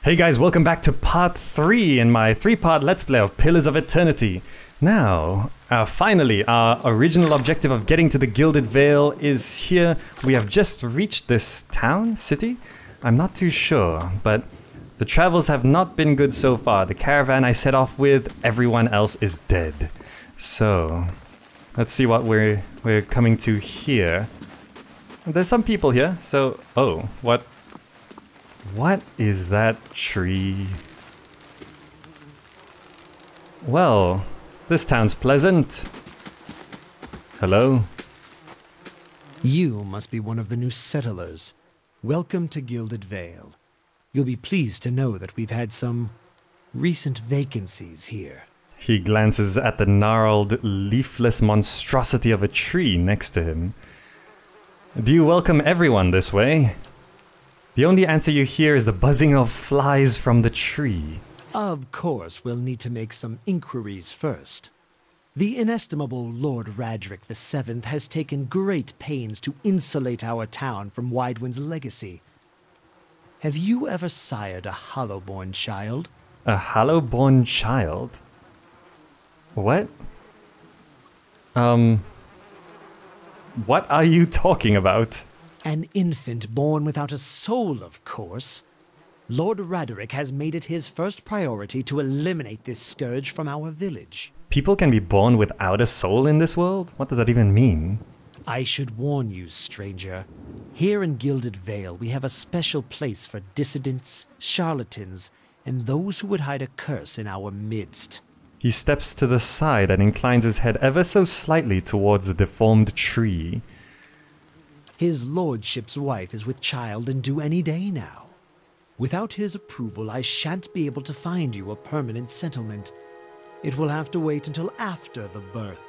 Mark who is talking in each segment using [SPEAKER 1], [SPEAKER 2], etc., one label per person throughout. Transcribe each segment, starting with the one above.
[SPEAKER 1] Hey guys, welcome back to part 3 in my 3-part Let's Play of Pillars of Eternity. Now, finally, our original objective of getting to the Gilded Vale is here. We have just reached this town, city? I'm not too sure, but the travels have not been good so far. The caravan I set off with, everyone else is dead. So, let's see what we're coming to here. There's some people here, so... Oh, what is that tree? Well, this town's pleasant. Hello?
[SPEAKER 2] You must be one of the new settlers. Welcome to Gilded Vale. You'll be pleased to know that we've had some recent vacancies here.
[SPEAKER 1] He glances at the gnarled, leafless monstrosity of a tree next to him. Do you welcome everyone this way? The only answer you hear is the buzzing of flies from the tree.
[SPEAKER 2] Of course, we'll need to make some inquiries first. The inestimable Lord Radric VII has taken great pains to insulate our town from Widewind's legacy. Have you ever sired a Hallowborn child?
[SPEAKER 1] A Hallowborn child? What? What are you talking about?
[SPEAKER 2] An infant born without a soul, of course. Lord Radric has made it his first priority to eliminate this scourge from our village.
[SPEAKER 1] People can be born without a soul in this world? What does that even mean?
[SPEAKER 2] I should warn you, stranger. Here in Gilded Vale, we have a special place for dissidents, charlatans, and those who would hide a curse in our midst.
[SPEAKER 1] He steps to the side and inclines his head ever so slightly towards the deformed tree.
[SPEAKER 2] His lordship's wife is with child and due any day now. Without his approval, I shan't be able to find you a permanent settlement. It will have to wait until after the birth.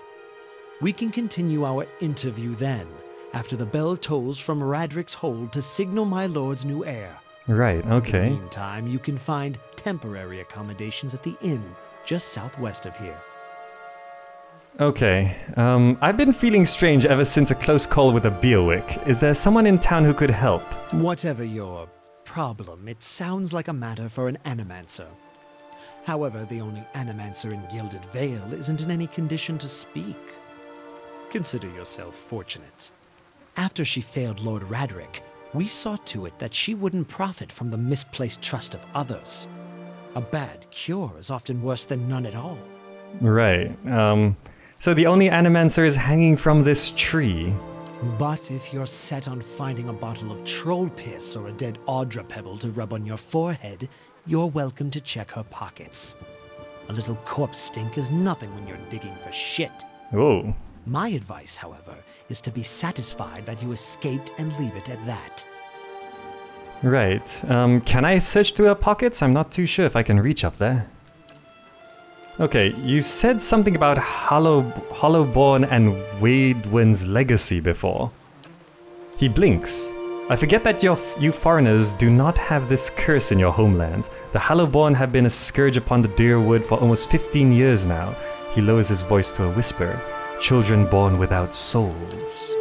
[SPEAKER 2] We can continue our interview then, after the bell tolls from Radric's hold to signal my lord's new heir.
[SPEAKER 1] Right, okay.
[SPEAKER 2] In the meantime, you can find temporary accommodations at the inn, just southwest of here.
[SPEAKER 1] Okay, I've been feeling strange ever since a close call with a beerwick. Is there someone in town who could help?
[SPEAKER 2] Whatever your problem, it sounds like a matter for an animancer. However, the only animancer in Gilded Vale isn't in any condition to speak. Consider yourself fortunate. After she failed Lord Radric, we saw to it that she wouldn't profit from the misplaced trust of others. A bad cure is often worse than none at all.
[SPEAKER 1] Right, so the only animancer is hanging from this tree.
[SPEAKER 2] But if you're set on finding a bottle of troll piss or a dead Audra pebble to rub on your forehead, you're welcome to check her pockets. A little corpse stink is nothing when you're digging for shit.
[SPEAKER 1] Oh.
[SPEAKER 2] My advice, however, is to be satisfied that you escaped and leave it at that.
[SPEAKER 1] Right. Can I search through her pockets? I'm not too sure if I can reach up there. Okay, you said something about Hallowborn and Widewind's legacy before. He blinks. I forget that you foreigners do not have this curse in your homelands. The Hallowborn have been a scourge upon the Deerwood for almost 15 years now. He lowers his voice to a whisper. Children born without souls.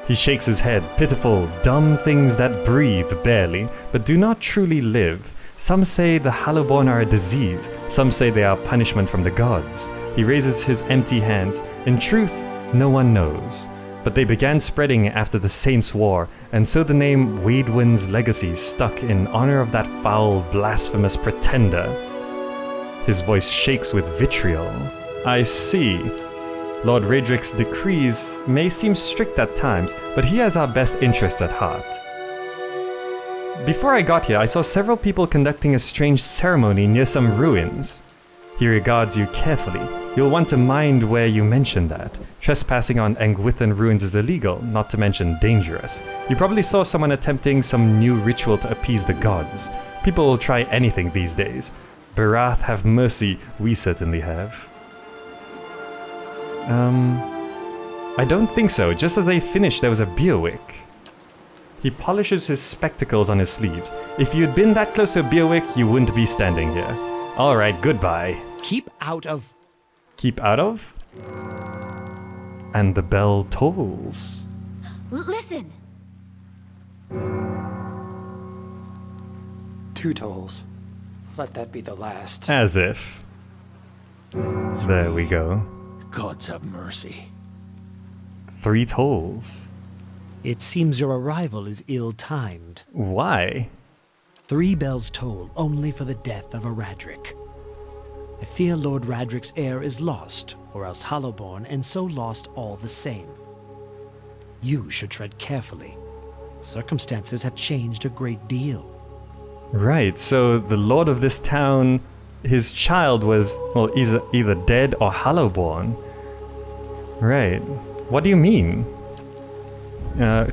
[SPEAKER 1] He shakes his head. Pitiful, dumb things that breathe barely, but do not truly live. Some say the Hallowborn are a disease, some say they are punishment from the gods. He raises his empty hands. In truth, no one knows. But they began spreading after the Saints' War, and so the name Widewind's legacy stuck in honor of that foul, blasphemous pretender. His voice shakes with vitriol. I see. Lord Radric's decrees may seem strict at times, but he has our best interests at heart. Before I got here, I saw several people conducting a strange ceremony near some ruins. He regards you carefully. You'll want to mind where you mention that. Trespassing on Angwithan ruins is illegal, not to mention dangerous. You probably saw someone attempting some new ritual to appease the gods. People will try anything these days. Barath have mercy, we certainly have. I don't think so. Just as they finished, there was a beerwick. He polishes his spectacles on his sleeves. If you'd been that close to a beerwick, you wouldn't be standing here. Alright, goodbye.
[SPEAKER 2] Keep out of...
[SPEAKER 1] Keep out of? And the bell tolls.
[SPEAKER 3] Listen! 2 tolls. Let that be the last.
[SPEAKER 1] As if. There we go.
[SPEAKER 4] Gods have mercy.
[SPEAKER 1] 3 tolls.
[SPEAKER 2] It seems your arrival is ill-timed.
[SPEAKER 1] Why?
[SPEAKER 2] 3 bells toll only for the death of a Radric. I fear Lord Radric's heir is lost, or else Hollowborn, and so lost all the same. You should tread carefully. Circumstances have changed a great deal.
[SPEAKER 1] Right, so the lord of this town, his child was, well, either dead or Hollowborn. Right. What do you mean?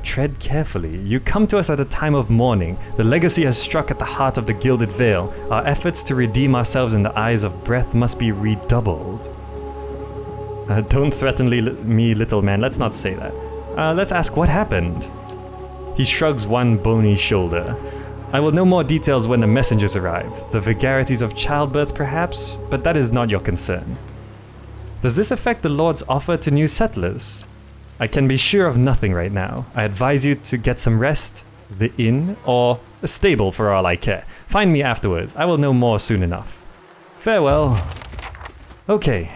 [SPEAKER 1] Tread carefully. You come to us at a time of mourning. The legacy has struck at the heart of the Gilded Vale. Our efforts to redeem ourselves in the eyes of breath must be redoubled. Don't threaten me, little man. Let's not say that. Let's ask what happened. He shrugs one bony shoulder. I will know more details when the messengers arrive. The vagaries of childbirth, perhaps, but that is not your concern. Does this affect the Lord's offer to new settlers? I can be sure of nothing right now. I advise you to get some rest, the inn, or a stable for all I care. Find me afterwards. I will know more soon enough. Farewell. Okay.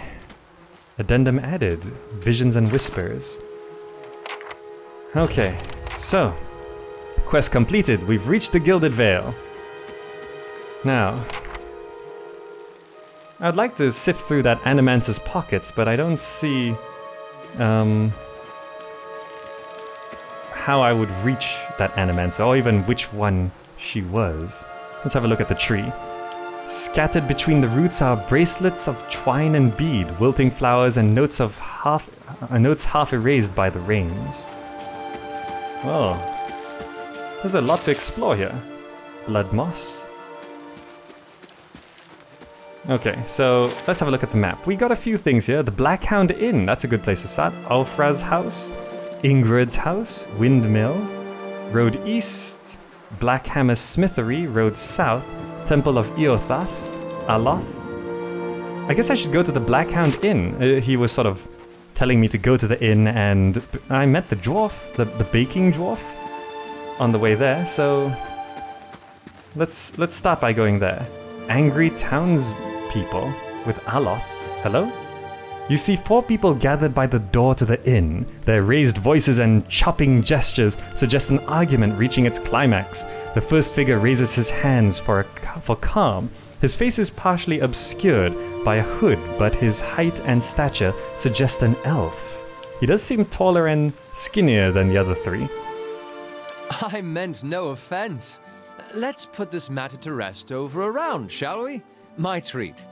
[SPEAKER 1] Addendum added. Visions and whispers. Okay, so. Quest completed. We've reached the Gilded Vale. Now. I'd like to sift through that Animance's pockets, but I don't see... how I would reach that Animancer, or even which one she was. Let's have a look at the tree. Scattered between the roots are bracelets of twine and bead, wilting flowers, and notes half erased by the rains. Well, there's a lot to explore here. Blood moss. Okay, so let's have a look at the map. We got a few things here. The Blackhound Inn, that's a good place to start. Ulfra's house. Ingrid's house, Windmill, Road East, Blackhammer Smithery, Road South, Temple of Eothas, Aloth. I guess I should go to the Blackhound Inn. He was sort of telling me to go to the inn, and I met the dwarf, the baking dwarf, on the way there, so let's start by going there. Angry townspeople with Aloth. Hello? You see 4 people gathered by the door to the inn. Their raised voices and chopping gestures suggest an argument reaching its climax. The first figure raises his hands for calm. His face is partially obscured by a hood, but his height and stature suggest an elf. He does seem taller and skinnier than the other 3.
[SPEAKER 5] I meant no offense. Let's put this matter to rest over a round, shall we? My treat.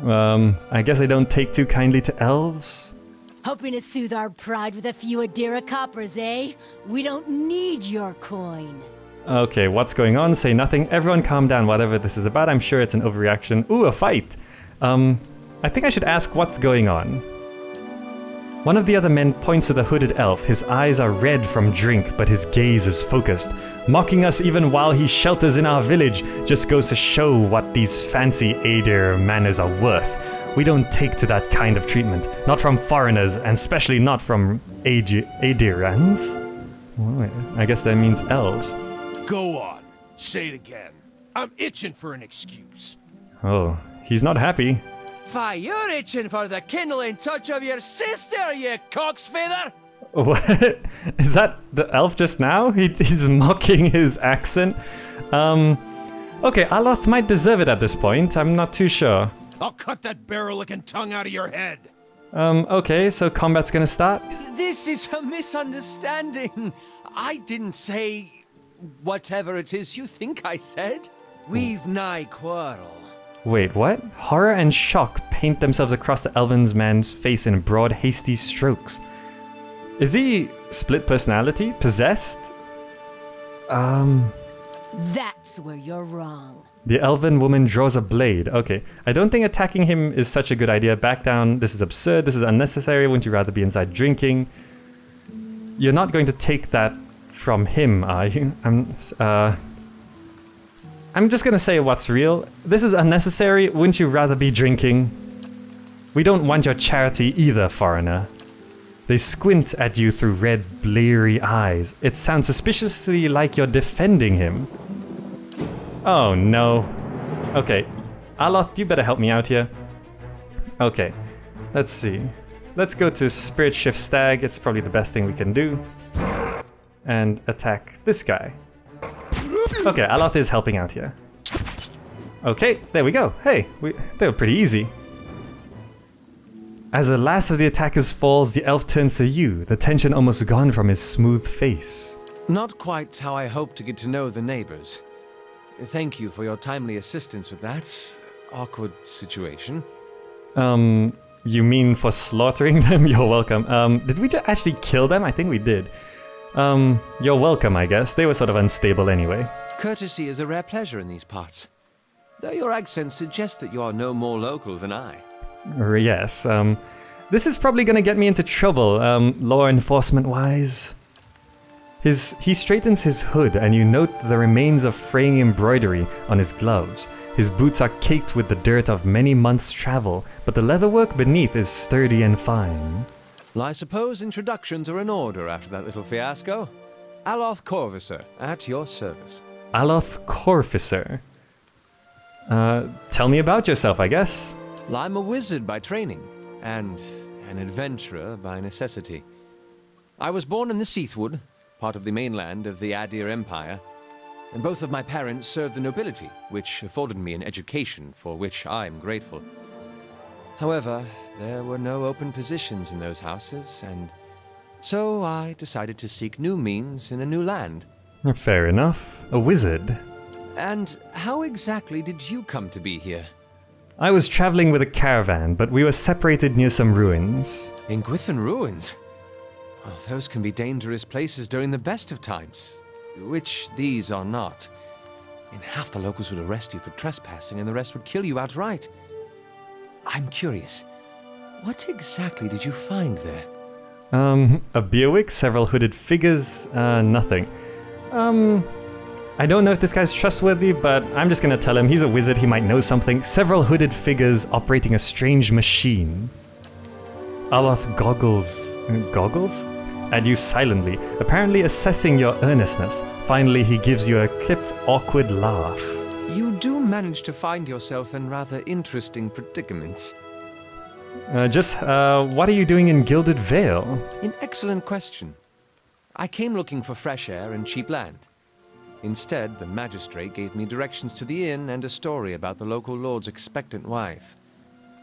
[SPEAKER 1] I guess I don't take too kindly to elves.
[SPEAKER 6] Hoping to soothe our pride with a few Adira coppers, eh? We don't need your coin.
[SPEAKER 1] Okay, what's going on? Say nothing. Everyone calm down, whatever this is about. I'm sure it's an overreaction. Ooh, a fight! I think I should ask what's going on. One of the other men points to the hooded elf. His eyes are red from drink, but his gaze is focused. Mocking us even while he shelters in our village just goes to show what these fancy Adir manners are worth. We don't take to that kind of treatment. Not from foreigners, and especially not from Adirans. Oh, I guess that means elves.
[SPEAKER 4] Go on. Say it again. I'm itching for an excuse.
[SPEAKER 1] Oh, he's not happy.
[SPEAKER 5] Fie, you're itching for the kindling touch of your sister, you cocksfeather!
[SPEAKER 1] What? Is that the elf just now? He's mocking his accent? Okay, Aloth might deserve it at this point. I'm not too sure.
[SPEAKER 4] I'll cut that barrel-looking tongue out of your head.
[SPEAKER 1] Okay, so combat's gonna start?
[SPEAKER 5] This is a misunderstanding. I didn't say whatever it is you think I said. We've nigh quarrel.
[SPEAKER 1] Wait, what? Horror and shock paint themselves across the elven man's face in broad, hasty strokes. Is he split personality? Possessed?
[SPEAKER 6] That's where you're wrong.
[SPEAKER 1] The elven woman draws a blade. Okay, I don't think attacking him is such a good idea. Back down. This is absurd. This is unnecessary. Wouldn't you rather be inside drinking? You're not going to take that from him, are you? I'm just gonna say what's real. This is unnecessary. Wouldn't you rather be drinking? We don't want your charity either, foreigner. They squint at you through red, bleary eyes. It sounds suspiciously like you're defending him. Oh no. Okay, Aloth, you better help me out here. Okay, let's see. Let's go to Spirit Shift Stag, it's probably the best thing we can do. And attack this guy. Okay, Aloth is helping out here. Okay, there we go. Hey, they were pretty easy. As the last of the attackers falls, the elf turns to you, the tension almost gone from his smooth face.
[SPEAKER 5] Not quite how I hoped to get to know the neighbors. Thank you for your timely assistance with that awkward situation.
[SPEAKER 1] You mean for slaughtering them? You're welcome. Did we actually kill them? I think we did. You're welcome, I guess. They were sort of unstable anyway.
[SPEAKER 5] Courtesy is a rare pleasure in these parts. Though your accent suggests that you are no more local than I.
[SPEAKER 1] Yes, this is probably gonna get me into trouble, law enforcement-wise. He straightens his hood and you note the remains of fraying embroidery on his gloves. His boots are caked with the dirt of many months' travel, but the leatherwork beneath is sturdy and fine.
[SPEAKER 5] Well, I suppose introductions are in order after that little fiasco. Aloth Corvisor, at your service.
[SPEAKER 1] Aloth Corvisor. Tell me about yourself, I guess.
[SPEAKER 5] Well, I'm a wizard by training, and an adventurer by necessity. I was born in the Seathwood, part of the mainland of the Adir Empire, and both of my parents served the nobility, which afforded me an education for which I'm grateful. However, there were no open positions in those houses, and so I decided to seek new means in a new land.
[SPEAKER 1] Fair enough. A wizard.
[SPEAKER 5] And how exactly did you come to be here?
[SPEAKER 1] I was traveling with a caravan, but we were separated near some ruins.
[SPEAKER 5] In Gwithan ruins? Well, those can be dangerous places during the best of times, which these are not. And half the locals would arrest you for trespassing and the rest would kill you outright. I'm curious, what exactly did you find there?
[SPEAKER 1] A beerwick, several hooded figures, nothing. I don't know if this guy's trustworthy, but I'm just gonna tell him he's a wizard, he might know something. Several hooded figures operating a strange machine. Aloth goggles at you silently, apparently assessing your earnestness. Finally, he gives you a clipped, awkward laugh.
[SPEAKER 5] You do manage to find yourself in rather interesting predicaments.
[SPEAKER 1] What are you doing in Gilded Vale?
[SPEAKER 5] An excellent question. I came looking for fresh air and cheap land. Instead, the magistrate gave me directions to the inn and a story about the local lord's expectant wife.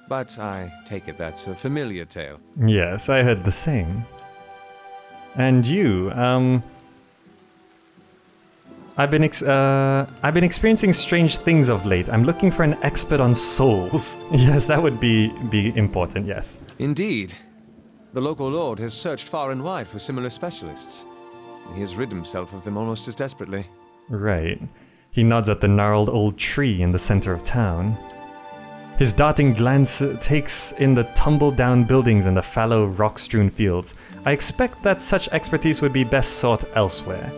[SPEAKER 5] But I take it that's a familiar tale.
[SPEAKER 1] Yes, I heard the same. And you, I've been experiencing strange things of late. I'm looking for an expert on souls. Yes, that would be important, yes.
[SPEAKER 5] Indeed. The local lord has searched far and wide for similar specialists. And he has rid himself of them almost as desperately.
[SPEAKER 1] Right. He nods at the gnarled old tree in the center of town. His darting glance takes in the tumble-down buildings and the fallow, rock-strewn fields. I expect that such expertise would be best sought elsewhere.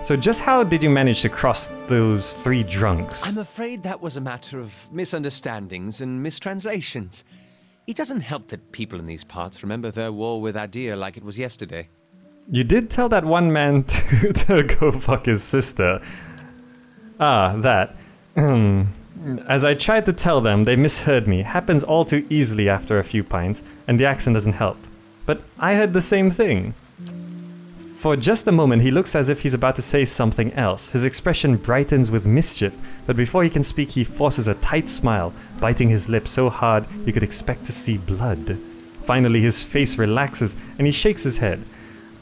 [SPEAKER 1] So just how did you manage to cross those three drunks?
[SPEAKER 5] I'm afraid that was a matter of misunderstandings and mistranslations. It doesn't help that people in these parts remember their war with Adir like it was yesterday.
[SPEAKER 1] You did tell that one man to go fuck his sister. Ah, that. As I tried to tell them, they misheard me. Happens all too easily after a few pints, and the accent doesn't help. But I heard the same thing. For just a moment, he looks as if he's about to say something else. His expression brightens with mischief, but before he can speak, he forces a tight smile, biting his lips so hard you could expect to see blood. Finally, his face relaxes, and he shakes his head.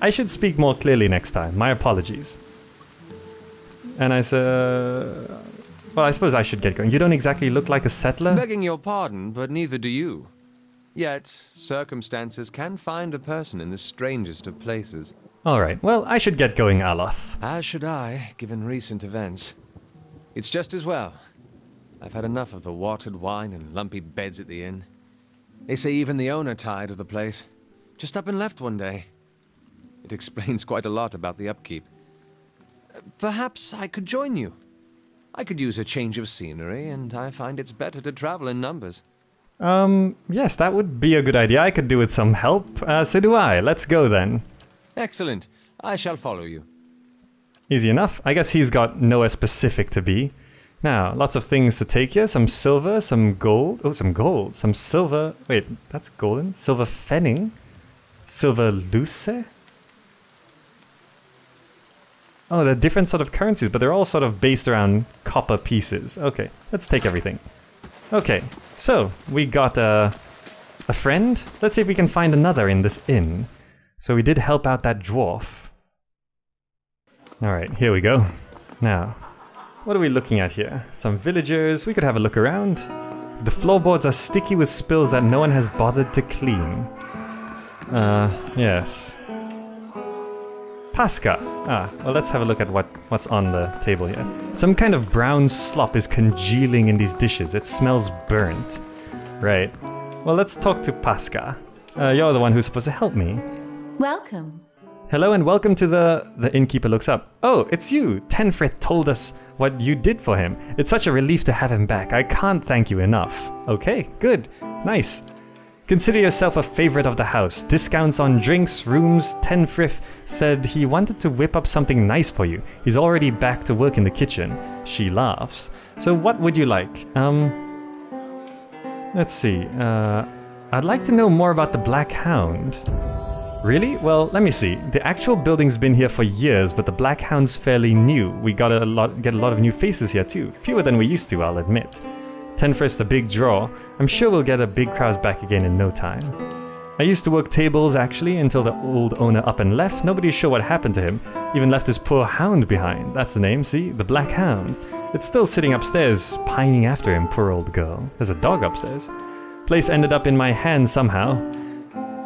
[SPEAKER 1] I should speak more clearly next time. My apologies. And I said... well, I suppose I should get going. You don't exactly look like a settler.
[SPEAKER 5] Begging your pardon, but neither do you. Yet, circumstances can find a person in the strangest of places.
[SPEAKER 1] Alright, well, I should get going, Aloth.
[SPEAKER 5] As should I, given recent events. It's just as well. I've had enough of the watered wine and lumpy beds at the inn. They say even the owner tired of the place. Just up and left one day. It explains quite a lot about the upkeep. Perhaps I could join you. I could use a change of scenery, and I find it's better to travel in numbers.
[SPEAKER 1] Yes, that would be a good idea. I could do with some help. So do I. Let's go then.
[SPEAKER 5] Excellent. I shall follow you.
[SPEAKER 1] Easy enough. I guess he's got nowhere specific to be. Now, lots of things to take here. Some silver, some gold. Oh, some gold. Some silver. Wait, that's golden. Silver fenning. Silver luce. Oh, they're different sort of currencies, but they're all sort of based around copper pieces. Okay, let's take everything. Okay, so we got a friend. Let's see if we can find another in this inn. So we did help out that dwarf. Alright, here we go. Now, what are we looking at here? Some villagers. We could have a look around. The floorboards are sticky with spills that no one has bothered to clean. Yes. Pasca. Ah, well, let's have a look at what's on the table here. Some kind of brown slop is congealing in these dishes. It smells burnt. Right. Well, let's talk to Pasca. You're the one who's supposed to help me.
[SPEAKER 7] Welcome.
[SPEAKER 1] Hello and welcome to the innkeeper looks up. Oh, it's you. Tenfrith told us what you did for him. It's such a relief to have him back. I can't thank you enough. Okay, good. Nice. Consider yourself a favorite of the house. Discounts on drinks, rooms. Tenfrith said he wanted to whip up something nice for you. He's already back to work in the kitchen. She laughs. So what would you like? Let's see. I'd like to know more about the Black Hound. Really? Well, let me see. The actual building's been here for years, but the Black Hound's fairly new. We get a lot of new faces here too. Fewer than we used to, I'll admit. Tenfrith's a big draw. I'm sure we'll get a big crowd back again in no time. I used to work tables, actually, until the old owner up and left. Nobody's sure what happened to him. Even left his poor hound behind. That's the name, see? The Black Hound. It's still sitting upstairs, pining after him, poor old girl. There's a dog upstairs. Place ended up in my hands somehow.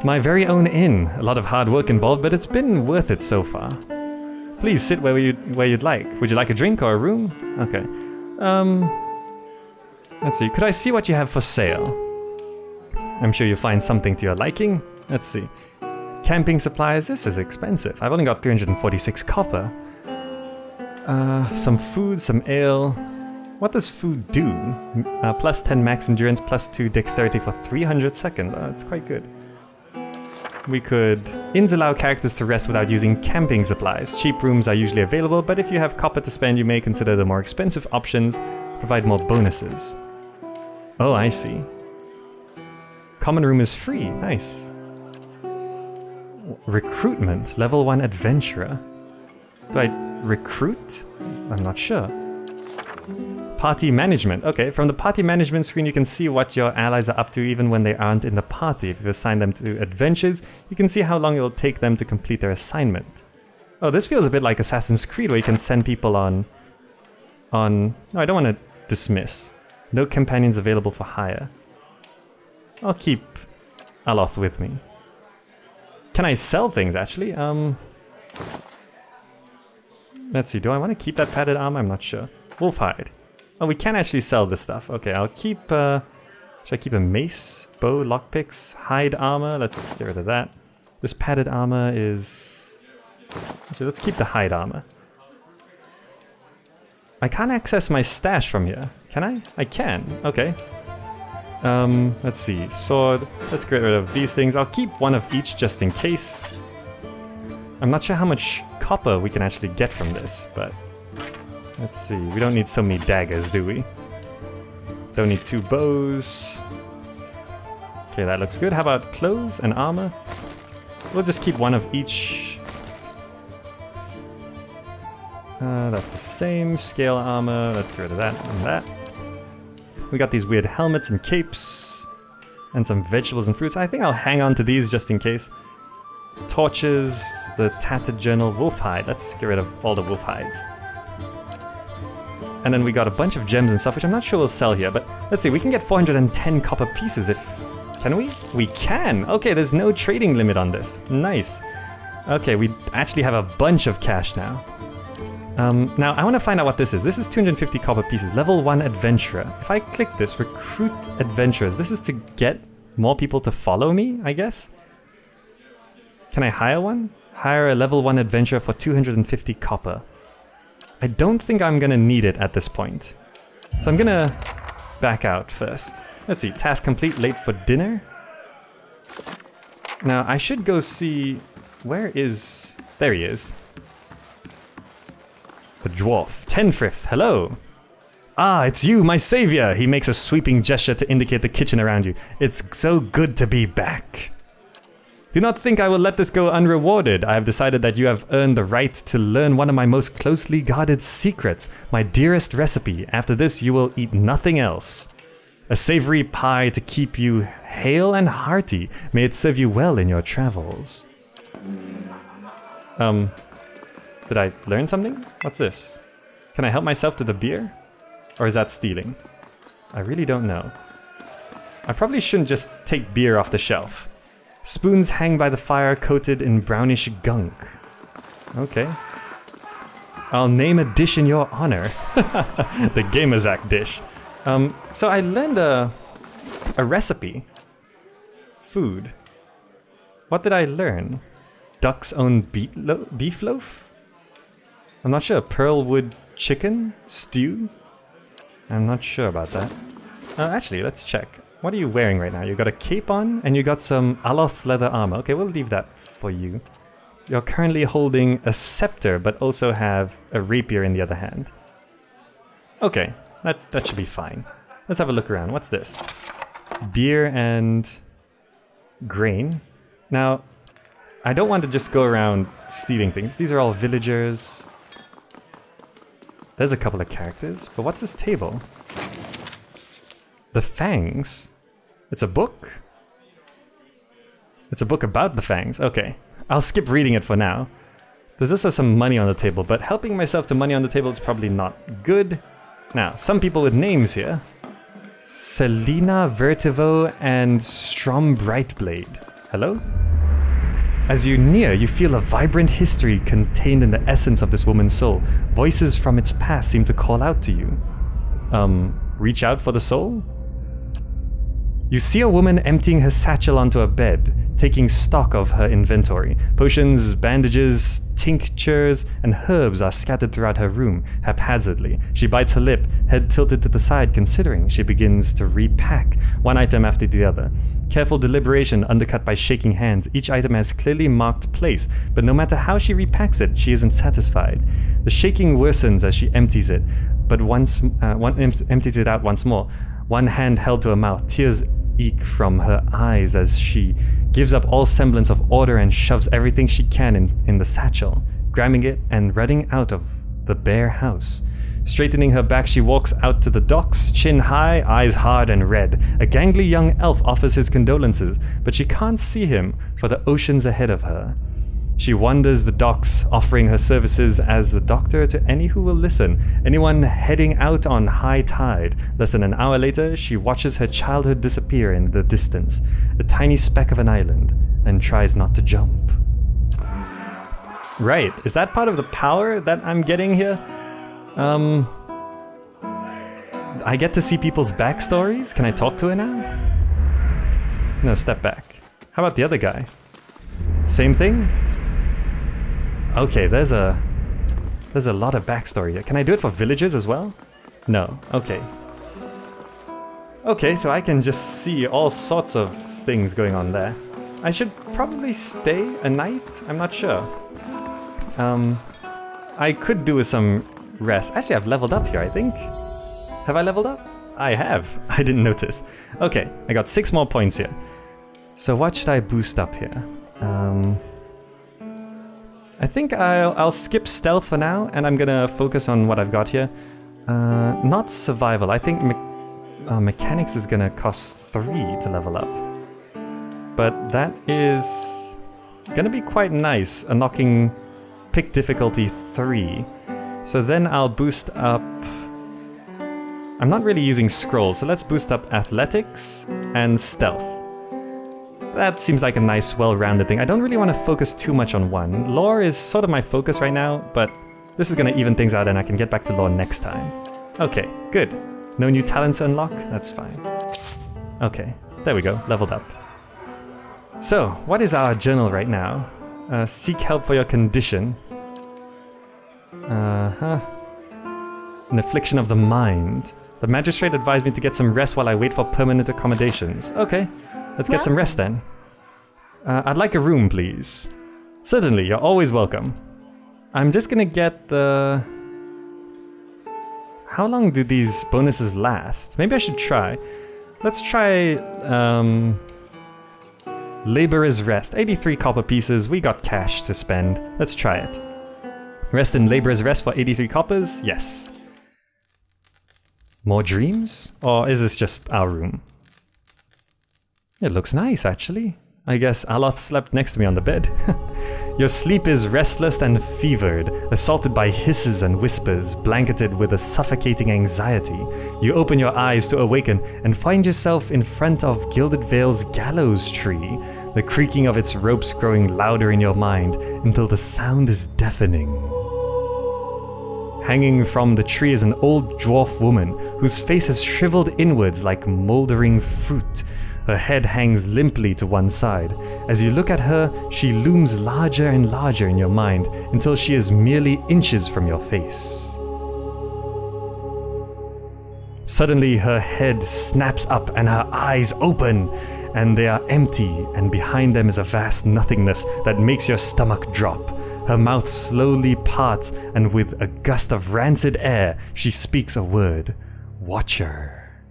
[SPEAKER 1] My very own inn. A lot of hard work involved, but it's been worth it so far. Please sit where you'd like. Would you like a drink or a room? Okay. Let's see. Could I see what you have for sale? I'm sure you'll find something to your liking. Let's see. Camping supplies. This is expensive. I've only got 346 copper. Some food, some ale. What does food do? Plus 10 max endurance, plus 2 dexterity for 300 seconds. That's quite good. We could... Inns allow characters to rest without using camping supplies. Cheap rooms are usually available, but if you have copper to spend, you may consider the more expensive options. Provide more bonuses. Oh, I see. Common room is free. Nice. Recruitment. Level 1 adventurer. Do I recruit? I'm not sure. Party management. Okay, from the party management screen you can see what your allies are up to even when they aren't in the party. If you assign them to adventures, you can see how long it will take them to complete their assignment. Oh, this feels a bit like Assassin's Creed where you can send people on... No, I don't want to dismiss. No companions available for hire. I'll keep Aloth with me. Can I sell things, actually? Let's see, do I want to keep that padded armor? I'm not sure. Wolfhide. Oh, we can actually sell this stuff. Okay, I'll keep... should I keep a mace? Bow, lockpicks, hide armor? Let's get rid of that. This padded armor is... Actually, let's keep the hide armor. I can't access my stash from here. Can I? I can. Okay. Let's see. Sword. Let's get rid of these things. I'll keep one of each just in case. I'm not sure how much copper we can actually get from this, but... Let's see. We don't need so many daggers, do we? Don't need 2 bows. Okay, that looks good. How about clothes and armor? We'll just keep one of each. That's the same. Scale armor. Let's get rid of that and that. We got these weird helmets and capes. And some vegetables and fruits. I think I'll hang on to these just in case. Torches. The tattered journal. Wolf hide. Let's get rid of all the wolf hides. And then we got a bunch of gems and stuff, which I'm not sure we'll sell here. But let's see. We can get 410 copper pieces if... Can we? We can! Okay, there's no trading limit on this. Nice. Okay, we actually have a bunch of cash now. Now, I want to find out what this is. This is 250 copper pieces. Level 1 adventurer. If I click this, recruit adventurers. This is to get more people to follow me, I guess? Can I hire one? Hire a level 1 adventurer for 250 copper. I don't think I'm going to need it at this point. So I'm going to back out first. Let's see. Task complete. Late for dinner. Now, I should go see... Where is... There he is. The dwarf. Tenfrith, hello. Ah, it's you, my savior! He makes a sweeping gesture to indicate the kitchen around you. It's so good to be back. Do not think I will let this go unrewarded. I have decided that you have earned the right to learn one of my most closely guarded secrets, my dearest recipe. After this, you will eat nothing else. A savory pie to keep you hale and hearty. May it serve you well in your travels. Did I learn something? What's this? Can I help myself to the beer? Or is that stealing? I really don't know. I probably shouldn't just take beer off the shelf. Spoons hang by the fire coated in brownish gunk. Okay. I'll name a dish in your honor. The GamerZakh dish. So I learned a recipe. Food. What did I learn? Duck's own beef loaf? I'm not sure. Pearlwood chicken? Stew? I'm not sure about that. Actually, let's check. What are you wearing right now? You got a cape on and you got some Alos leather armor. Okay, we'll leave that for you. You're currently holding a scepter, but also have a rapier in the other hand. Okay, that should be fine. Let's have a look around. What's this? Beer and grain. Now, I don't want to just go around stealing things. These are all villagers. There's a couple of characters, but what's this table? The Fangs? It's a book? It's a book about the Fangs. Okay, I'll skip reading it for now. There's also some money on the table, but helping myself to money on the table is probably not good. Now, some people with names here. Selina Vertivo and Strom Brightblade. Hello? As you near, you feel a vibrant history contained in the essence of this woman's soul. Voices from its past seem to call out to you. Reach out for the soul? You see a woman emptying her satchel onto a bed, taking stock of her inventory. Potions, bandages, tinctures, and herbs are scattered throughout her room, haphazardly. She bites her lip, head tilted to the side, considering. She begins to repack, one item after the other. Careful deliberation undercut by shaking hands. Each item has clearly marked place, but no matter how she repacks it, she isn't satisfied. The shaking worsens as she empties it, but empties it out once more. One hand held to her mouth, tears eke from her eyes as she gives up all semblance of order and shoves everything she can in the satchel, grabbing it and running out of the bare house. Straightening her back, she walks out to the docks, chin high, eyes hard and red. A gangly young elf offers his condolences, but she can't see him for the oceans ahead of her. She wanders the docks, offering her services as the doctor to any who will listen, anyone heading out on high tide. Less than an hour later, she watches her childhood disappear in the distance, a tiny speck of an island, and tries not to jump. Right, is that part of the power that I'm getting here? I get to see people's backstories? Can I talk to her now? No, step back. How about the other guy? Same thing? Okay, there's a lot of backstory here. Can I do it for villagers as well? No, okay. Okay, so I can just see all sorts of things going on there. I should probably stay a night? I'm not sure. I could do with some rest. Actually, I've leveled up here, I think. Have I leveled up? I have. I didn't notice. Okay, I got 6 more points here. So what should I boost up here? I think I'll skip stealth for now, and I'm gonna focus on what I've got here. Not survival. I think mechanics is gonna cost 3 to level up. But that is gonna be quite nice, unlocking pick difficulty 3. So then I'll boost up... I'm not really using scrolls, so let's boost up athletics and stealth. That seems like a nice, well-rounded thing. I don't really want to focus too much on one. Lore is sort of my focus right now, but this is going to even things out and I can get back to lore next time. Okay, good. No new talents to unlock? That's fine. Okay, there we go, leveled up. So, what is our journal right now? Seek help for your condition. An affliction of the mind. The magistrate advised me to get some rest while I wait for permanent accommodations. Okay, let's get some rest then. I'd like a room, please. Certainly, you're always welcome. I'm just gonna get the... How long do these bonuses last? Maybe I should try. Let's try Laborer's Rest. 83 copper pieces. We got cash to spend. Let's try it. Rest in Laborer's Rest for 83 coppers? Yes. More dreams? Or is this just our room? It looks nice, actually. I guess Aloth slept next to me on the bed. Your sleep is restless and fevered, assaulted by hisses and whispers, blanketed with a suffocating anxiety. You open your eyes to awaken and find yourself in front of Gilded Vale's gallows tree, the creaking of its ropes growing louder in your mind until the sound is deafening. Hanging from the tree is an old dwarf woman whose face has shriveled inwards like moldering fruit. Her head hangs limply to one side. As you look at her, she looms larger and larger in your mind until she is merely inches from your face. Suddenly, her head snaps up and her eyes open, and they are empty, and behind them is a vast nothingness that makes your stomach drop. Her mouth slowly parts, and with a gust of rancid air, she speaks a word. Watcher.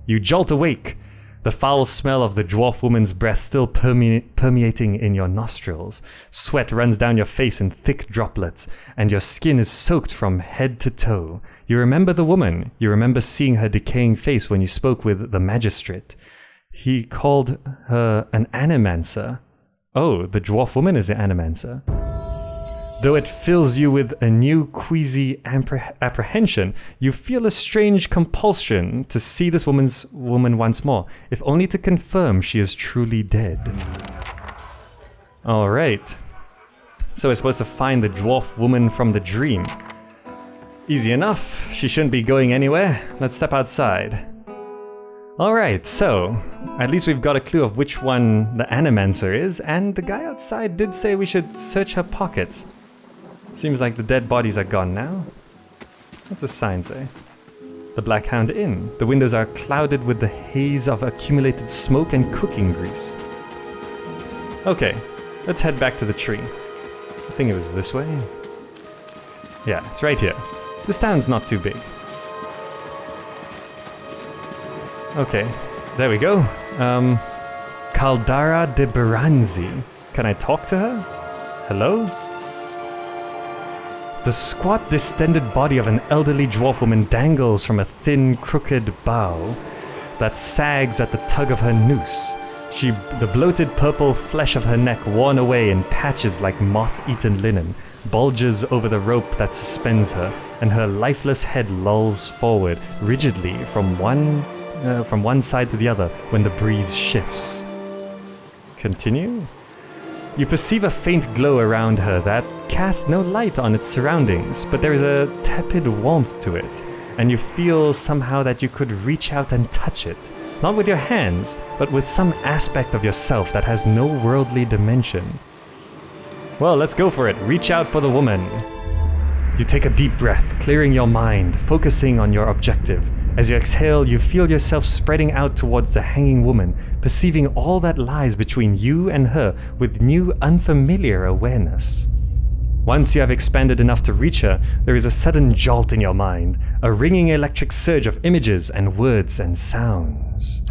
[SPEAKER 1] You jolt awake, the foul smell of the dwarf woman's breath still permeating in your nostrils. Sweat runs down your face in thick droplets, and your skin is soaked from head to toe. You remember the woman. You remember seeing her decaying face when you spoke with the magistrate. He called her an animancer. Oh, the dwarf woman is the animancer. Though it fills you with a new queasy apprehension, you feel a strange compulsion to see this woman once more, if only to confirm she is truly dead. Alright. So we're supposed to find the dwarf woman from the dream. Easy enough. She shouldn't be going anywhere. Let's step outside. Alright, so at least we've got a clue of which one the animancer is, and the guy outside did say we should search her pockets. Seems like the dead bodies are gone now. What's the sign say? The Black Hound Inn. The windows are clouded with the haze of accumulated smoke and cooking grease. Okay, let's head back to the tree. I think it was this way. Yeah, it's right here. This town's not too big. Okay, there we go. Caldara de Baranzi. Can I talk to her? Hello? The squat, distended body of an elderly dwarf woman dangles from a thin, crooked bough that sags at the tug of her noose. The bloated purple flesh of her neck, worn away in patches like moth-eaten linen, bulges over the rope that suspends her, and her lifeless head lolls forward rigidly from one side to the other when the breeze shifts. Continue? You perceive a faint glow around her that casts no light on its surroundings, but there is a tepid warmth to it, and you feel somehow that you could reach out and touch it, not with your hands, but with some aspect of yourself that has no worldly dimension. Well, let's go for it. Reach out for the woman. You take a deep breath, clearing your mind, focusing on your objective. As you exhale, you feel yourself spreading out towards the hanging woman, perceiving all that lies between you and her with new, unfamiliar awareness. Once you have expanded enough to reach her, there is a sudden jolt in your mind, a ringing electric surge of images and words and sounds.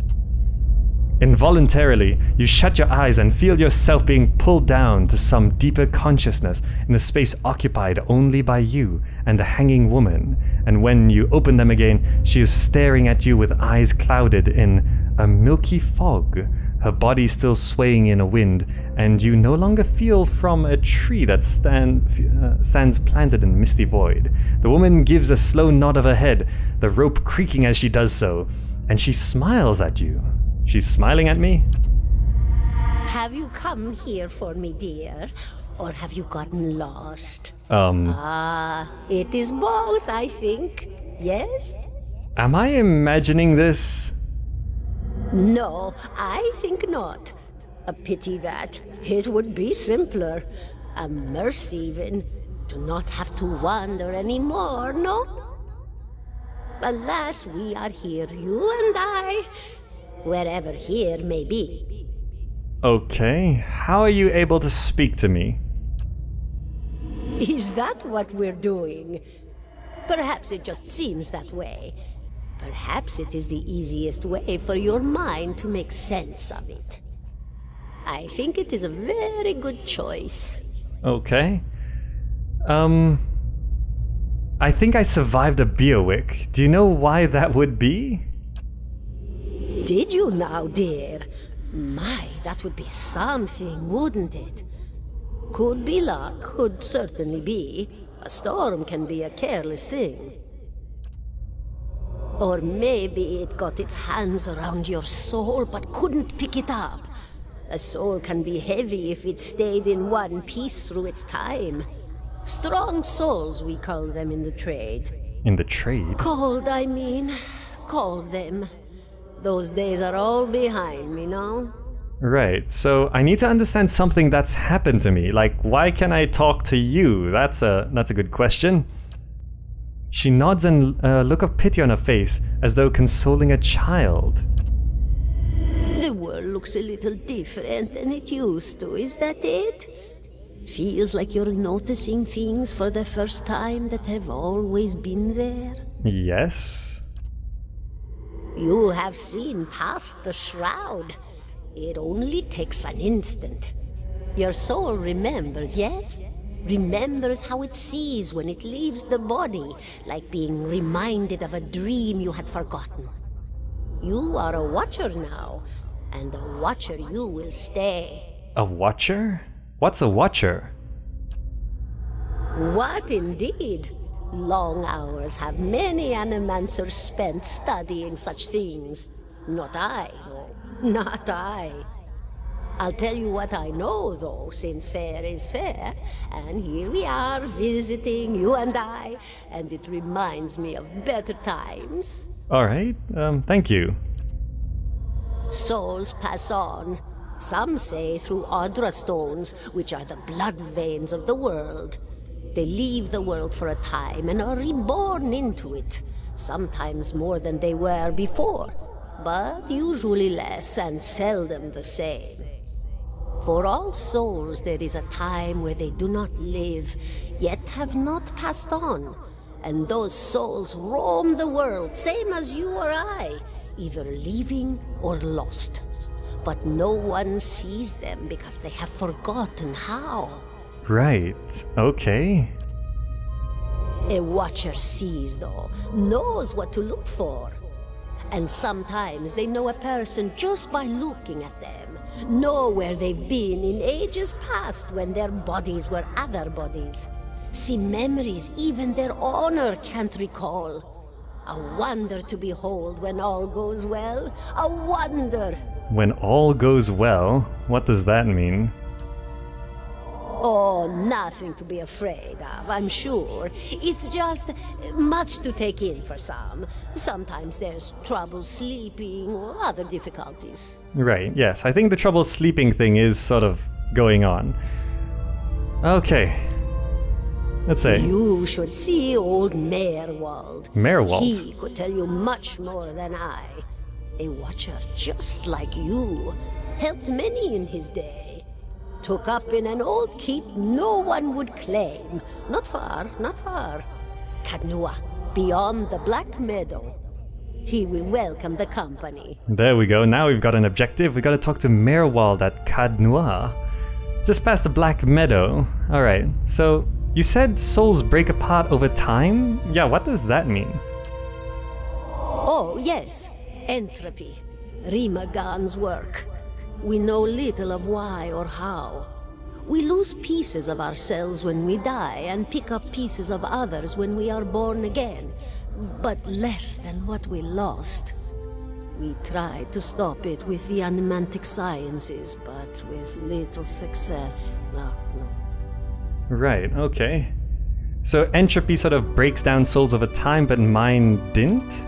[SPEAKER 1] Involuntarily, you shut your eyes and feel yourself being pulled down to some deeper consciousness in a space occupied only by you and the hanging woman, and when you open them again, she is staring at you with eyes clouded in a milky fog, her body still swaying in a wind, and you no longer feel from a tree that stands planted in misty void. The woman gives a slow nod of her head, the rope creaking as she does so, and she smiles at you. She's smiling at me?
[SPEAKER 7] Have you come here for me, dear? Or have you gotten lost? It is both, I think. Yes?
[SPEAKER 1] Am I imagining this?
[SPEAKER 7] No, I think not. A pity that. It would be simpler. A mercy, even. To not have to wander anymore, no? Alas, we are here, you and I. Wherever here may be.
[SPEAKER 1] Okay, how are you able to speak to me?
[SPEAKER 7] Is that what we're doing? Perhaps it just seems that way. Perhaps it is the easiest way for your mind to make sense of it. I think it is a very good choice.
[SPEAKER 1] Okay. I think I survived a Beerwick. Do you know why that would be?
[SPEAKER 7] Did you now, dear? My, that would be something, wouldn't it? Could be luck, could certainly be. A storm can be a careless thing. Or maybe it got its hands around your soul but couldn't pick it up. A soul can be heavy if it stayed in one piece through its time. Strong souls, we call them in the trade.
[SPEAKER 1] In the trade?
[SPEAKER 7] Cold, I mean. Called them. Those days are all behind me, no?
[SPEAKER 1] Right, so I need to understand something that's happened to me. Like, why can I talk to you? That's a good question. She nods and a look of pity on her face, as though consoling a child.
[SPEAKER 7] The world looks a little different than it used to, is that it? Feels like you're noticing things for the first time that have always been there?
[SPEAKER 1] Yes?
[SPEAKER 7] You have seen past the shroud. It only takes an instant. Your soul remembers, yes? Remembers how it sees when it leaves the body, like being reminded of a dream you had forgotten. You are a watcher now, and a watcher you will stay.
[SPEAKER 1] A watcher? What's a watcher?
[SPEAKER 7] What indeed? Long hours have many animancers spent studying such things. Not I, though. Not I. I'll tell you what I know, though, since fair is fair. And here we are, visiting, you and I, and it reminds me of better times.
[SPEAKER 1] Alright, thank you.
[SPEAKER 7] Souls pass on. Some say through Audra stones, which are the blood veins of the world. They leave the world for a time and are reborn into it, sometimes more than they were before, but usually less and seldom the same. For all souls there is a time where they do not live, yet have not passed on, and those souls roam the world, same as you or I, either leaving or lost. But no one sees them because they have forgotten how.
[SPEAKER 1] Right, okay.
[SPEAKER 7] A watcher sees, though, knows what to look for. And sometimes they know a person just by looking at them, know where they've been in ages past when their bodies were other bodies. See memories even their owner can't recall. A wonder to behold when all goes well. A wonder!
[SPEAKER 1] When all goes well, what does that mean?
[SPEAKER 7] Oh, nothing to be afraid of, I'm sure. It's just much to take in for some. Sometimes there's trouble sleeping or other difficulties.
[SPEAKER 1] Right, yes. I think the trouble sleeping thing is sort of going on. Okay. Let's say.
[SPEAKER 7] You should see old Merwald.
[SPEAKER 1] Merwald?
[SPEAKER 7] He could tell you much more than I. A watcher just like you. Helped many in his day. Took up in an old keep no one would claim. Not far, not far. Kadnua, beyond the Black Meadow. He will welcome the company.
[SPEAKER 1] There we go, now we've got an objective. We gotta talk to Merwald at Kadnua. Just past the Black Meadow. Alright, so you said souls break apart over time? Yeah, what does that mean?
[SPEAKER 7] Oh, yes. Entropy. Rimagan's work. We know little of why or how. We lose pieces of ourselves when we die and pick up pieces of others when we are born again, but less than what we lost. We tried to stop it with the animantic sciences, but with little success. No.
[SPEAKER 1] Right, okay. So entropy sort of breaks down souls over time, but mine didn't?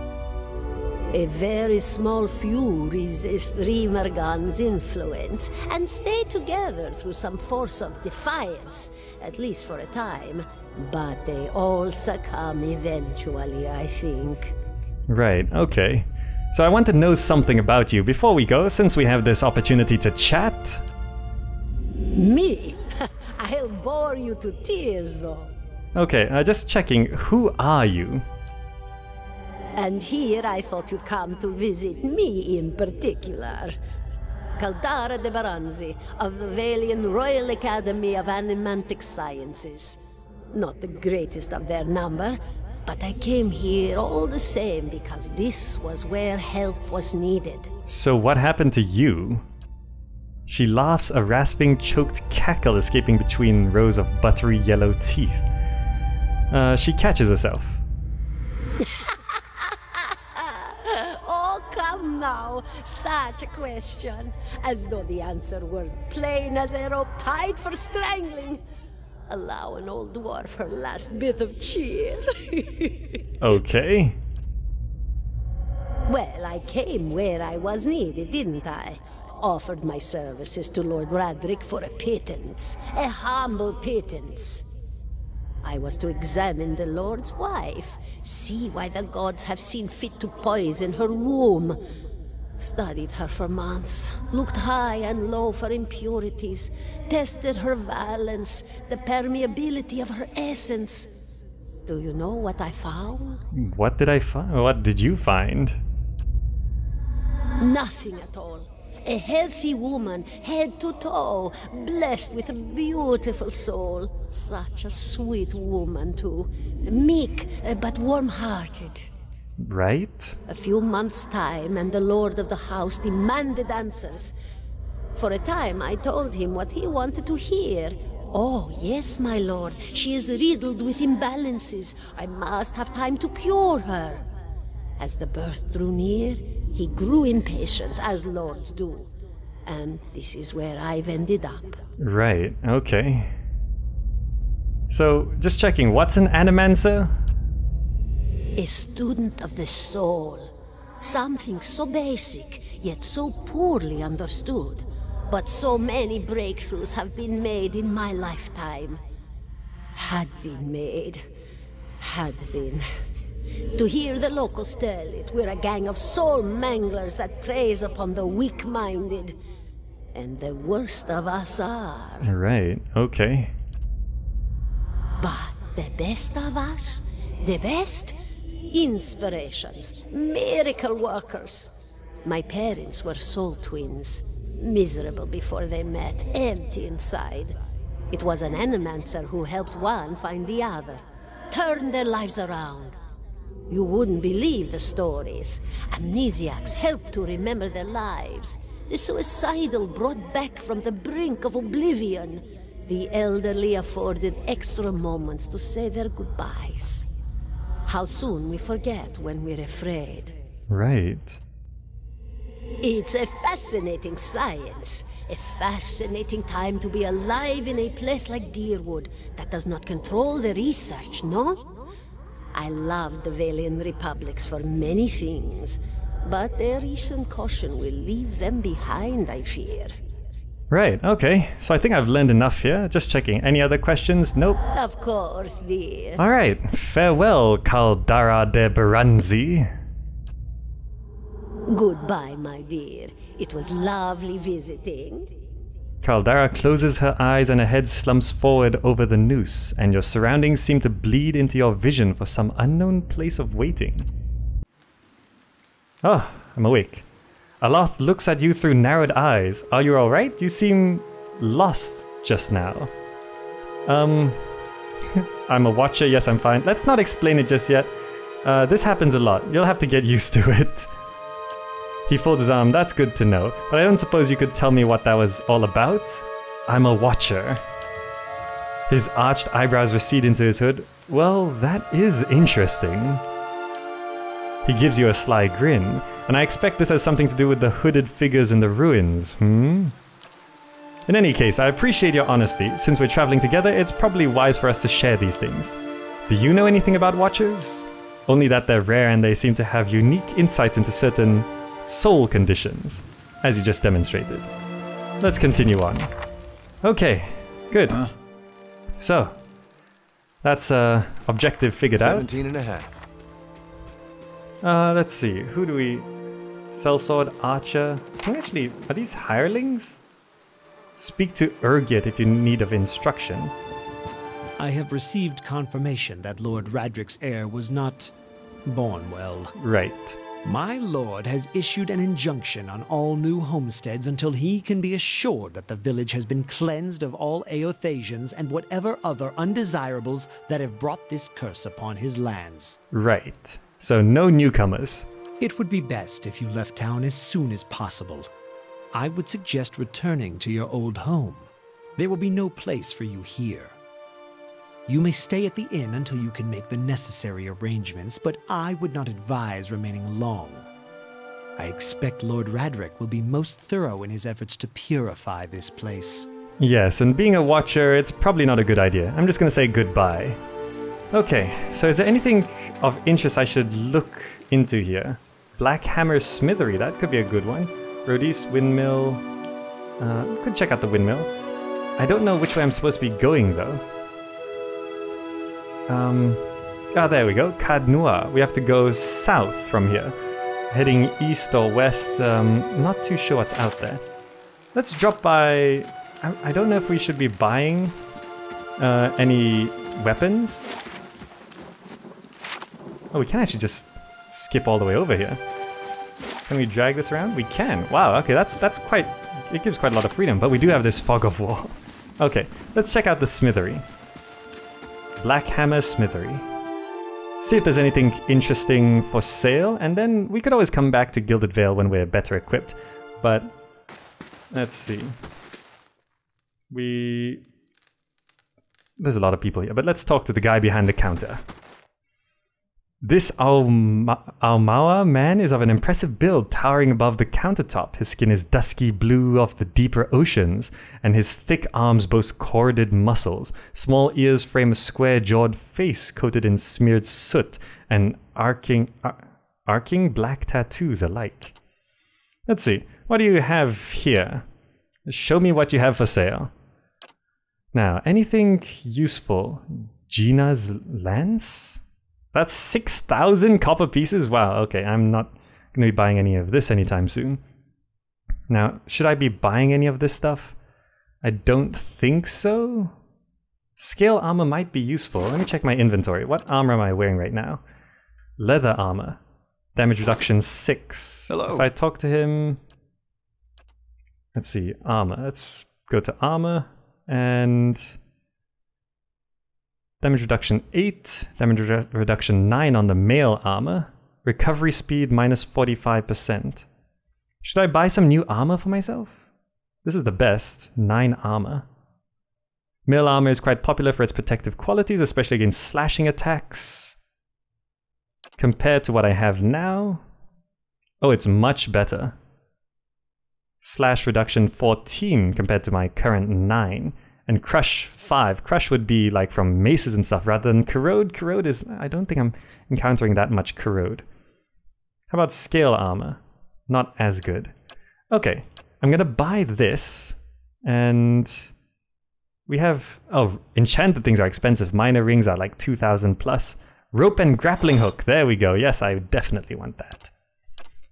[SPEAKER 7] A very small few resist Rimergan's influence and stay together through some force of defiance, at least for a time. But they all succumb eventually, I think.
[SPEAKER 1] Right, okay. So I want to know something about you before we go, since we have this opportunity to chat.
[SPEAKER 7] Me? I'll bore you to tears, though.
[SPEAKER 1] Okay, just checking. Who are you?
[SPEAKER 7] And here I thought you'd come to visit me in particular. Caldara de Baranzi, of the Valian Royal Academy of Animantic Sciences. Not the greatest of their number, but I came here all the same because this was where help was needed.
[SPEAKER 1] So what happened to you? She laughs, a rasping, choked cackle escaping between rows of buttery yellow teeth. She catches herself.
[SPEAKER 7] Oh, come now. Such a question. As though the answer were plain as a rope tied for strangling. Allow an old dwarf her last bit of cheer.
[SPEAKER 1] Okay.
[SPEAKER 7] Well, I came where I was needed, didn't I? Offered my services to Lord Radric for a pittance. A humble pittance. I was to examine the Lord's wife, see why the gods have seen fit to poison her womb. Studied her for months, looked high and low for impurities, tested her valence, the permeability of her essence. Do you know what I found?
[SPEAKER 1] What did I find? What did you find?
[SPEAKER 7] Nothing at all. A healthy woman, head to toe, blessed with a beautiful soul. Such a sweet woman, too. Meek, but warm-hearted.
[SPEAKER 1] Right?
[SPEAKER 7] A few months' time, and the lord of the house demanded answers. For a time, I told him what he wanted to hear. Oh, yes, my lord. She is riddled with imbalances. I must have time to cure her. As the birth drew near, he grew impatient, as lords do. And this is where I've ended up.
[SPEAKER 1] Right, okay. So, just checking, what's an animancer?
[SPEAKER 7] A student of the soul. Something so basic, yet so poorly understood. But so many breakthroughs have been made in my lifetime. Had been made. Had been. To hear the locals tell it, we're a gang of soul manglers that preys upon the weak-minded. And the worst of us are.
[SPEAKER 1] Right, okay.
[SPEAKER 7] But the best of us? The best? Inspirations, miracle workers. My parents were soul twins. Miserable before they met, empty inside. It was an animancer who helped one find the other. Turned their lives around. You wouldn't believe the stories. Amnesiacs helped to remember their lives. The suicidal brought back from the brink of oblivion. The elderly afforded extra moments to say their goodbyes. How soon we forget when we're afraid.
[SPEAKER 1] Right.
[SPEAKER 7] It's a fascinating science. A fascinating time to be alive in a place like Deerwood that does not control the research, no? I love the Valian republics for many things, but their recent caution will leave them behind, I fear.
[SPEAKER 1] Right, okay. So I think I've learned enough here. Just checking. Any other questions? Nope.
[SPEAKER 7] Of course, dear.
[SPEAKER 1] Alright. Farewell, Caldara de Baranzi.
[SPEAKER 7] Goodbye, my dear. It was lovely visiting.
[SPEAKER 1] Caldara closes her eyes and her head slumps forward over the noose, and your surroundings seem to bleed into your vision for some unknown place of waiting. Oh, I'm awake. Aloth looks at you through narrowed eyes. Are you alright? You seem lost just now. I'm a watcher. Yes, I'm fine. Let's not explain it just yet. This happens a lot. You'll have to get used to it. He folds his arm. That's good to know. But I don't suppose you could tell me what that was all about? I'm a watcher. His arched eyebrows recede into his hood. Well, that is interesting. He gives you a sly grin, and I expect this has something to do with the hooded figures in the ruins, In any case, I appreciate your honesty. Since we're traveling together, it's probably wise for us to share these things. Do you know anything about watchers? Only that they're rare and they seem to have unique insights into certain soul conditions, as you just demonstrated. Let's continue on. Okay, good. So, that's objective figured
[SPEAKER 5] 17 and a half.
[SPEAKER 1] out. Let's see, who do we... Sellsword, Archer... Actually, are these hirelings? Speak to Urgit if you need of instruction.
[SPEAKER 2] I have received confirmation that Lord Radric's heir was not born well.
[SPEAKER 1] Right.
[SPEAKER 2] My lord has issued an injunction on all new homesteads until he can be assured that the village has been cleansed of all Aothasians and whatever other undesirables that have brought this curse upon his lands.
[SPEAKER 1] Right. So no newcomers.
[SPEAKER 2] It would be best if you left town as soon as possible. I would suggest returning to your old home. There will be no place for you here. You may stay at the inn until you can make the necessary arrangements, but I would not advise remaining long. I expect Lord Radric will be most thorough in his efforts to purify this place.
[SPEAKER 1] Yes, and being a watcher, it's probably not a good idea. I'm just gonna say goodbye. Okay, so is there anything of interest I should look into here? Black Hammer Smithery, that could be a good one. Rhodes Windmill. Could check out the windmill. I don't know which way I'm supposed to be going though. There we go. Cadnua. We have to go south from here. Heading east or west. Not too sure what's out there. Let's drop by... I don't know if we should be buying any weapons. Oh, we can actually just skip all the way over here. Can we drag this around? We can. Wow, okay, that's quite... It gives quite a lot of freedom, but we do have this fog of war. Okay, let's check out the smithery. Black Hammer Smithery. See if there's anything interesting for sale, and then we could always come back to Gilded Vale when we're better equipped. But let's see. There's a lot of people here, but let's talk to the guy behind the counter. This Aumaua man is of an impressive build, towering above the countertop. His skin is dusky blue of the deeper oceans, and his thick arms boast corded muscles. Small ears frame a square-jawed face coated in smeared soot and arcing black tattoos alike. Let's see, what do you have here? Show me what you have for sale. Now, anything useful? Gina's lance? That's 6,000 copper pieces? Wow, okay, I'm not going to be buying any of this anytime soon. Now, should I be buying any of this stuff? I don't think so. Scale armor might be useful. Let me check my inventory. What armor am I wearing right now? Leather armor. Damage reduction 6.
[SPEAKER 8] Hello.
[SPEAKER 1] If I talk to him... Let's see, armor. Let's go to armor and... Damage reduction 8, damage reduction 9 on the mail armor. Recovery speed minus 45%. Should I buy some new armor for myself? This is the best, 9 armor. Mail armor is quite popular for its protective qualities, especially against slashing attacks. Compared to what I have now, oh, it's much better. Slash reduction 14 compared to my current 9. And Crush 5. Crush would be like from maces and stuff rather than Corrode. Corrode is... I don't think I'm encountering that much Corrode. How about Scale Armor? Not as good. Okay, I'm gonna buy this. And we have... Oh, enchanted things are expensive. Minor rings are like 2,000 plus. Rope and Grappling Hook. There we go. Yes, I definitely want that.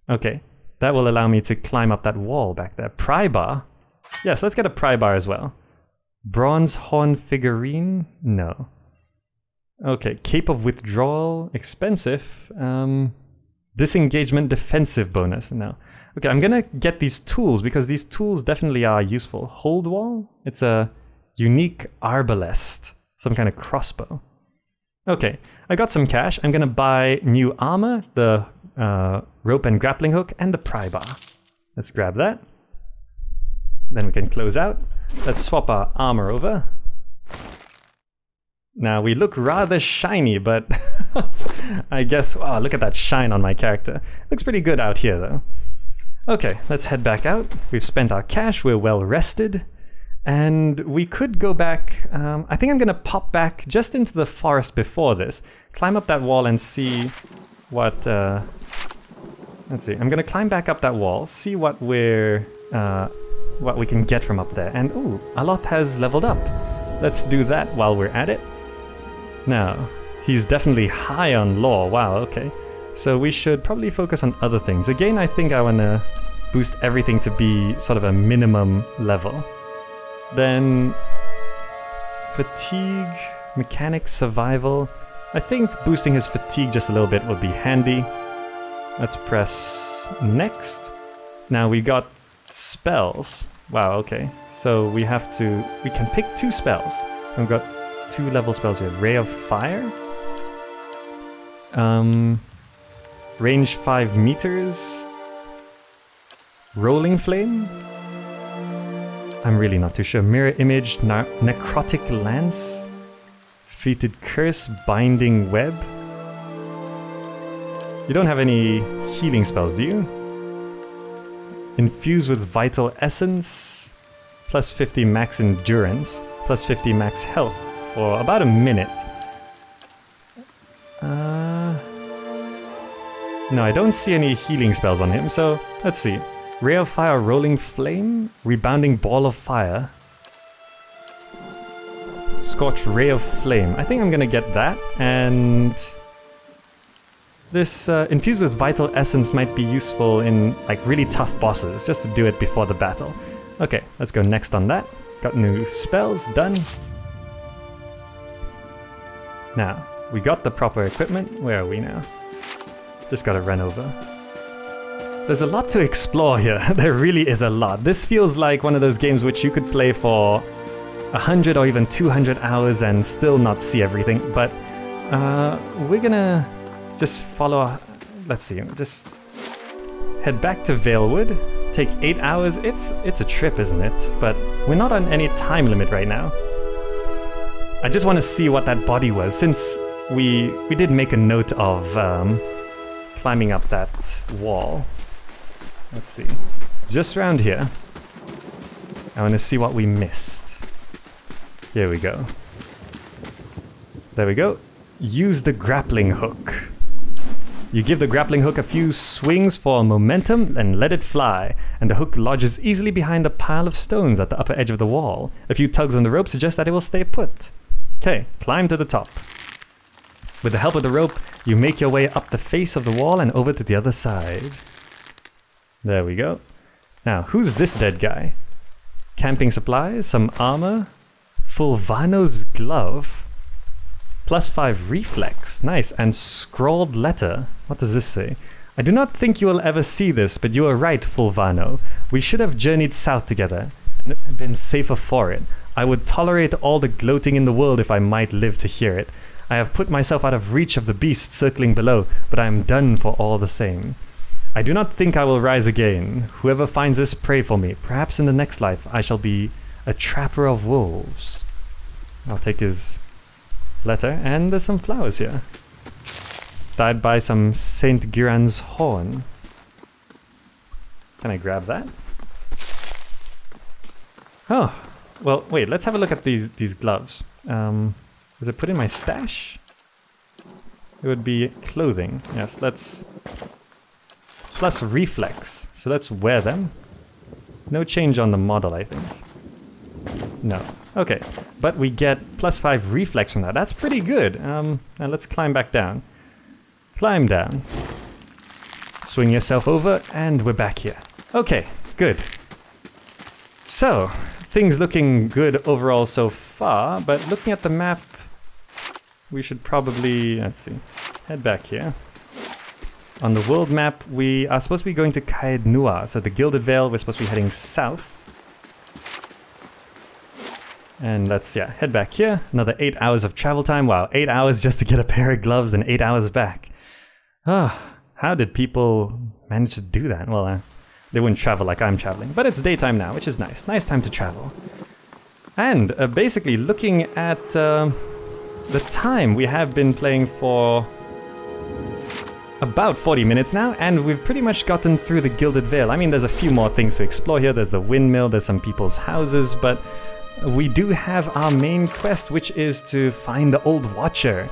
[SPEAKER 1] Okay, that will allow me to climb up that wall back there. Pry bar. Yes, let's get a pry bar as well. Bronze horn figurine? No. Okay, Cape of Withdrawal, expensive. Disengagement defensive bonus, no. Okay, I'm gonna get these tools because these tools definitely are useful. Hold wall? It's a unique arbalest, some kind of crossbow. Okay, I got some cash. I'm gonna buy new armor, the rope and grappling hook, and the pry bar. Let's grab that. Then we can close out. Let's swap our armor over. Now we look rather shiny, but I guess, wow, look at that shine on my character. Looks pretty good out here though. Okay, let's head back out. We've spent our cash, we're well rested. And we could go back, I think I'm gonna pop back just into the forest before this. Climb up that wall and see what, let's see, I'm gonna climb back up that wall, see what we can get from up there. And ooh, Aloth has leveled up. Let's do that while we're at it. Now, he's definitely high on lore. Wow, okay. So we should probably focus on other things. Again, I think I want to boost everything to be sort of a minimum level. Then fatigue. Mechanics, survival. I think boosting his fatigue just a little bit would be handy. Let's press next. Now we got spells. Wow, okay. So we can pick 2 spells. We've got 2 level spells here. Ray of Fire. Range 5 meters. Rolling Flame. I'm really not too sure. Mirror Image, Necrotic Lance. Fated Curse, Binding Web. You don't have any healing spells, do you? Infuse with Vital Essence. Plus 50 max endurance. Plus 50 max health for about a minute. No, I don't see any healing spells on him, so let's see. Ray of Fire, Rolling Flame, Rebounding Ball of Fire. Scorched Ray of Flame. I think I'm gonna get that, and this Infused with Vital Essence might be useful in like really tough bosses, just to do it before the battle. Okay, let's go next on that. Got new spells, done. Now, we got the proper equipment. Where are we now? Just gotta run over. There's a lot to explore here. There really is a lot. This feels like one of those games which you could play for 100 or even 200 hours and still not see everything, but we're gonna just follow. Let's see, just head back to Valewood. Take 8 hours. It's a trip, isn't it? But we're not on any time limit right now. I just want to see what that body was, since we did make a note of climbing up that wall. Let's see. Just around here. I want to see what we missed. Here we go. There we go. Use the grappling hook. You give the grappling hook a few swings for momentum, then let it fly, and the hook lodges easily behind a pile of stones at the upper edge of the wall. A few tugs on the rope suggest that it will stay put. Okay, climb to the top. With the help of the rope, you make your way up the face of the wall and over to the other side. There we go. Now, who's this dead guy? Camping supplies, some armor, Fulvano's glove, +5 reflex, nice, and scrawled letter. What does this say? I do not think you will ever see this, but you are right, Fulvano. We should have journeyed south together and been safer for it. I would tolerate all the gloating in the world if I might live to hear it. I have put myself out of reach of the beast circling below, but I am done for all the same. I do not think I will rise again. Whoever finds this, pray for me. Perhaps in the next life I shall be a trapper of wolves. I'll take his letter, and there's some flowers here. Died by some Saint Giran's horn. Can I grab that? Oh, well, wait, let's have a look at these gloves. Was it put in my stash? It would be clothing. Yes, let's... Plus reflex, so let's wear them. No change on the model, I think. No. Okay, but we get +5 reflex from that. That's pretty good. Now let's climb back down. Climb down. Swing yourself over, and we're back here. Okay, good. So, things looking good overall so far, but looking at the map, we should probably, let's see, head back here. On the world map, we are supposed to be going to Caed Nua, so the Gilded Vale, we're supposed to be heading south. And let's, yeah, head back here. Another 8 hours of travel time. Wow, 8 hours just to get a pair of gloves, then 8 hours back. Ah, how did people manage to do that? Well, they wouldn't travel like I'm traveling, but it's daytime now, which is nice. Nice time to travel. And basically, looking at the time, we have been playing for about 40 minutes now, and we've pretty much gotten through the Gilded Vale. I mean, there's a few more things to explore here. There's the windmill, there's some people's houses, but we do have our main quest, which is to find the Old Watcher.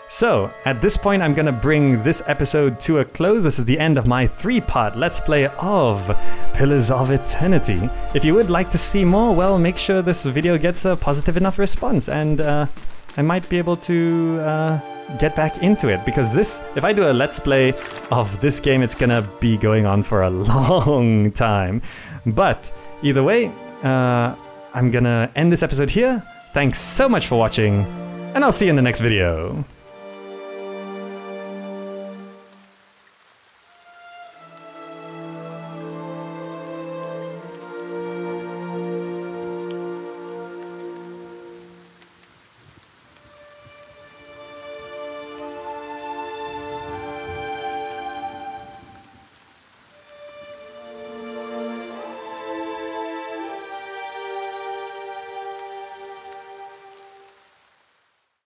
[SPEAKER 1] So, at this point, I'm gonna bring this episode to a close. This is the end of my 3-part Let's Play of Pillars of Eternity. If you would like to see more, well, make sure this video gets a positive enough response, and I might be able to get back into it, because this, if I do a Let's Play of this game, it's gonna be going on for a long time. But, either way, I'm gonna end this episode here. Thanks so much for watching. and I'll see you in the next video.